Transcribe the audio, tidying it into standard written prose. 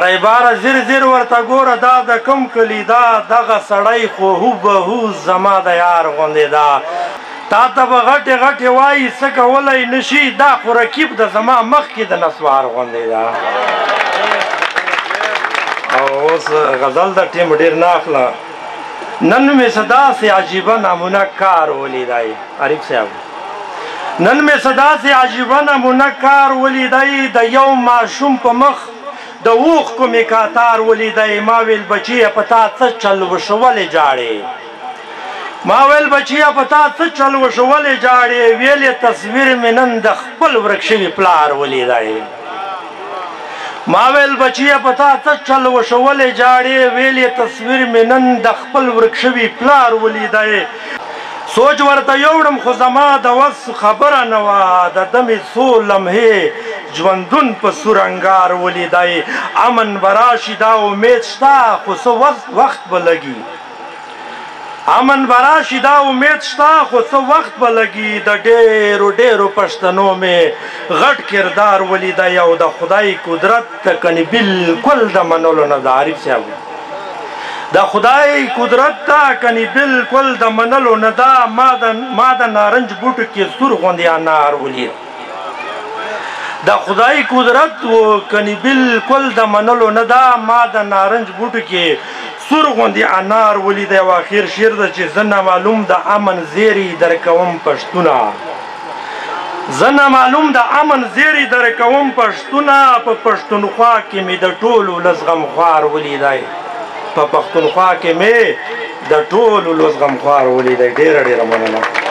رایباره زیر زیر ورته ګوره دا د کوم کلي دا دغه سړی خو هوبهو زما د یار غوندې ده تا ته به غټې غټې وایي څه کولی نه شي دا خو رکیب د زما مخکې د نسوار غوندې ده او اوس غزل د ټیم ډېر نه اخله نن مې څه داسې عجیبه نمونه کار ولیدی عریف صاحب نن مې څه داسې عجیبه نمونه کار ولیدی د یو ماشوم په مخ د اوښکو مې کاتار ولیدی ما ویل بچیه په تا څه چل وشو ولې جاړې ما ویل بچیه په تا څه چل وشو ولې جاړې ویل یې تصویر مې نن د خپل ورک شوي پلار ولیدی ما ویل بچیه په تا څه چل وشو ولې جاړې ویل یې تصویر مې نن د خپل ورک شوي پلار ولیدی سوچ ورته یوړم خو زما د وس خبره نه وه د ده مې څو لمحې ژوندون په سور انګار ولیدی امن به راشي دا امید شته خو څه وخت به لګي امن به راشي دا امید شته خو څه وخت به لګي د ډېرو ډېرو پښتنو مې غټ کردار ولیدی او د خدای قدرت ته کنې بلکل د منلو نه د عارف صاحب د خدای قدرت ته کنې بلکل د منلو نه ده ما د نارنج بوټو کې سور غوندې انار ولید د خدای قدرت و کنې بلکل د منلو نه ده ما د نارنج بوټو کې سور غوندې انار ولیدی او اخر شعر ده چې زه نامعلوم د امن زیری درکوم پښتونه زه نامعلوم د امن زیری درکوم پښتونه په پښتونخوا کې مې د ټولو لس غمخوار ولیدی په پښتونخوا کې مې د ټولو لس غمخوار ولیدی ډېره ډېره مننه